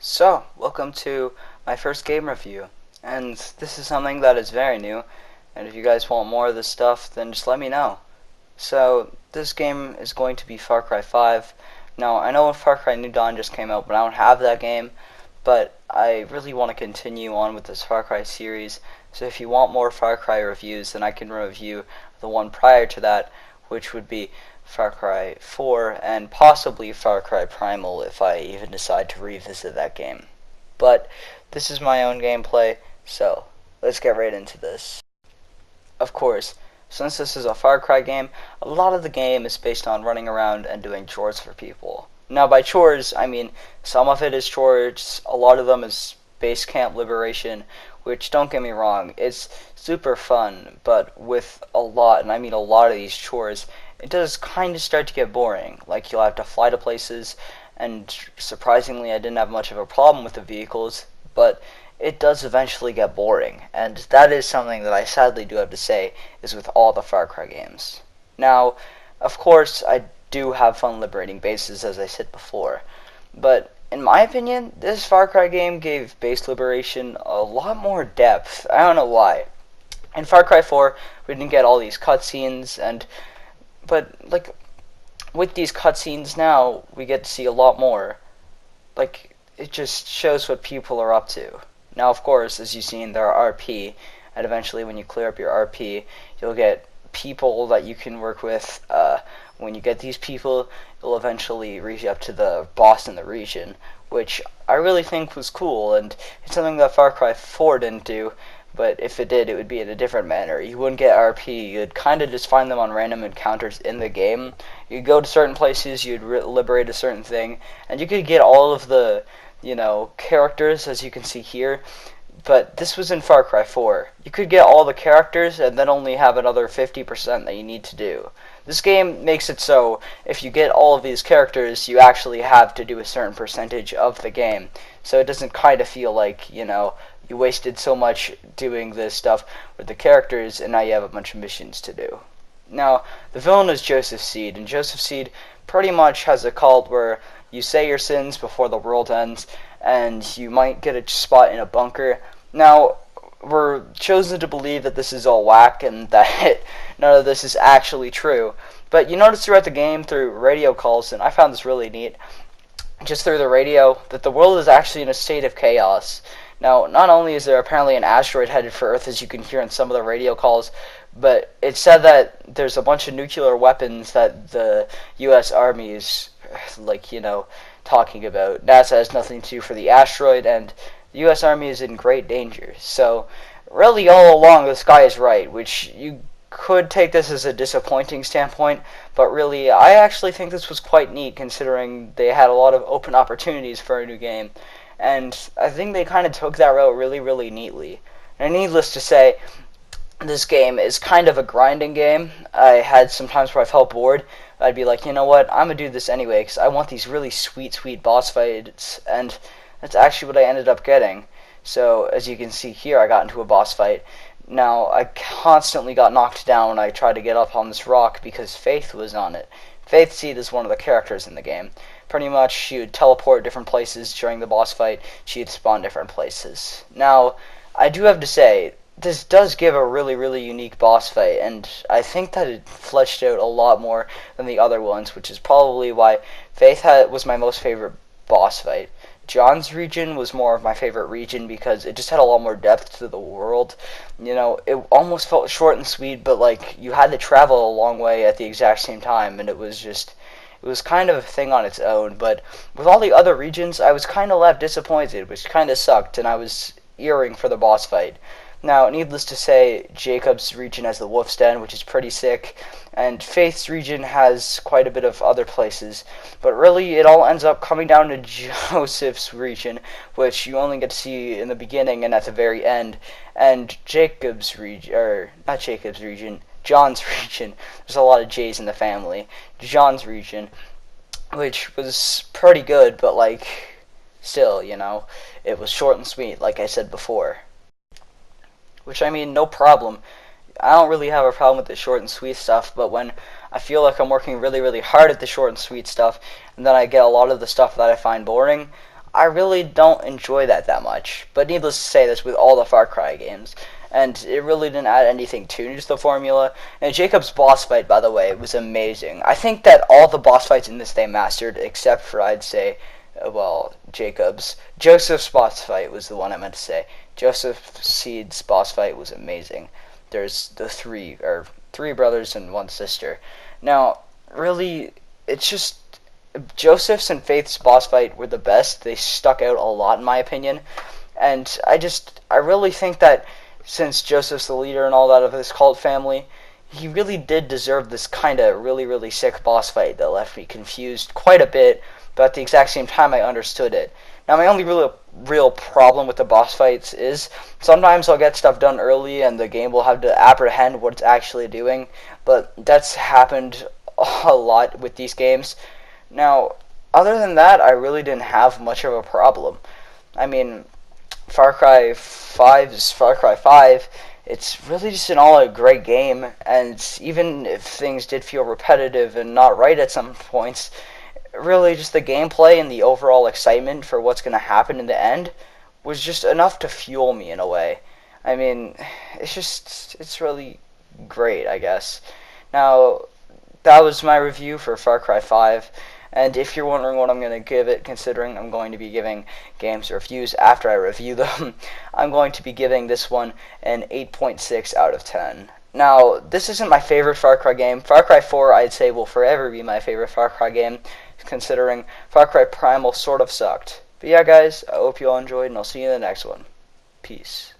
So, welcome to my first game review, and this is something that is very new, and if you guys want more of this stuff, then just let me know. So, this game is going to be Far Cry 5. Now, I know Far Cry New Dawn just came out, but I don't have that game, but I really want to continue on with this Far Cry series, so if you want more Far Cry reviews, then I can review the one prior to that, which would be Far Cry 4, and possibly Far Cry Primal if I even decide to revisit that game. But this is my own gameplay, so let's get right into this. Of course, since this is a Far Cry game, a lot of the game is based on running around and doing chores for people. Now by chores, I mean some of it is chores, a lot of them is base camp liberation, which, don't get me wrong, it's super fun, but with a lot, and I mean a lot of these chores, it does kind of start to get boring. Like, you'll have to fly to places, and surprisingly I didn't have much of a problem with the vehicles, but it does eventually get boring, and that is something that I sadly do have to say is with all the Far Cry games. Now, of course, I do have fun liberating bases, as I said before, but in my opinion, this Far Cry game gave base liberation a lot more depth. I don't know why. In Far Cry 4, we didn't get all these cutscenes, but like with these cutscenes now, we get to see a lot more. Like, it just shows what people are up to. Now, of course, as you've seen, there are RP, and eventually when you clear up your RP, you'll get people that you can work with. When you get these people, you'll eventually reach up to the boss in the region, which I really think was cool, and it's something that Far Cry 4 didn't do, but if it did, it would be in a different manner. You wouldn't get RP, you'd kind of just find them on random encounters in the game. You'd go to certain places, you'd liberate a certain thing, and you could get all of the, characters, as you can see here. But this was in Far Cry 4. You could get all the characters and then only have another 50% that you need to do. This game makes it so if you get all of these characters, you actually have to do a certain percentage of the game. So it doesn't kind of feel like, you wasted so much doing this stuff with the characters and now you have a bunch of missions to do. Now, the villain is Joseph Seed, and Joseph Seed pretty much has a cult where you say your sins before the world ends, and you might get a spot in a bunker. Now, we're chosen to believe that this is all whack and that none of this is actually true. But you notice throughout the game, through radio calls, and I found this really neat, just through the radio, that the world is actually in a state of chaos. Now, not only is there apparently an asteroid headed for Earth, as you can hear in some of the radio calls, but it's said that there's a bunch of nuclear weapons that the U.S. Army is, talking about. NASA has nothing to do for the asteroid, and the U.S. Army is in great danger. So, really, all along, this guy is right, which you could take this as a disappointing standpoint, but really, I actually think this was quite neat, considering they had a lot of open opportunities for a new game. And I think they kind of took that route really, really neatly. And needless to say, this game is kind of a grinding game. I had some times where I felt bored. I'd be like, you know what, I'm going to do this anyway, because I want these really sweet, sweet boss fights. And that's actually what I ended up getting. So, as you can see here, I got into a boss fight. Now, I constantly got knocked down when I tried to get up on this rock because Faith was on it. Faith Seed is one of the characters in the game. Pretty much, she would teleport different places during the boss fight. She'd spawn different places. Now, I do have to say, this does give a really, really unique boss fight, and I think that it fleshed out a lot more than the other ones, which is probably why Faith was my most favorite boss fight. John's region was more of my favorite region because it just had a lot more depth to the world. It almost felt short and sweet, but you had to travel a long way at the exact same time, and it was kind of a thing on its own. But with all the other regions, I was kind of left disappointed, which kind of sucked, and I was earring for the boss fight. Now, needless to say, Jacob's region has the Wolf's Den, which is pretty sick, and Faith's region has quite a bit of other places, but really it all ends up coming down to Joseph's region, which you only get to see in the beginning and at the very end, and John's region, there's a lot of J's in the family, John's region, which was pretty good, but still, it was short and sweet, like I said before. Which, I mean, no problem. I don't really have a problem with the short and sweet stuff, but when I feel like I'm working really, really hard at the short and sweet stuff, and then I get a lot of the stuff that I find boring, I really don't enjoy that much. But needless to say, that's with all the Far Cry games. And it really didn't add anything to the formula. And Jacob's boss fight, by the way, was amazing. I think that all the boss fights in this they mastered, except for, I'd say, well, Jacob's. Joseph's boss fight was the one I meant to say. Joseph Seed's boss fight was amazing. There's the three brothers and one sister. Now, really, it's just Joseph's and Faith's boss fight were the best. They stuck out a lot, in my opinion. And I really think that since Joseph's the leader and all that of this cult family, he really did deserve this kind of really sick boss fight that left me confused quite a bit, but at the exact same time I understood it. Now, my only real problem with the boss fights is sometimes I'll get stuff done early and the game will have to apprehend what it's actually doing, but that's happened a lot with these games. Now, other than that, I really didn't have much of a problem. I mean, Far Cry 5's Far Cry 5, it's really just in all a great game, and even if things did feel repetitive and not right at some points, really just the gameplay and the overall excitement for what's going to happen in the end was just enough to fuel me in a way. I mean, it's really great, I guess. Now, that was my review for Far Cry 5. And if you're wondering what I'm going to give it, considering I'm going to be giving games reviews after I review them, I'm going to be giving this one an 8.6 out of 10. Now, this isn't my favorite Far Cry game. Far Cry 4, I'd say, will forever be my favorite Far Cry game, considering Far Cry Primal sort of sucked. But yeah, guys, I hope you all enjoyed, and I'll see you in the next one. Peace.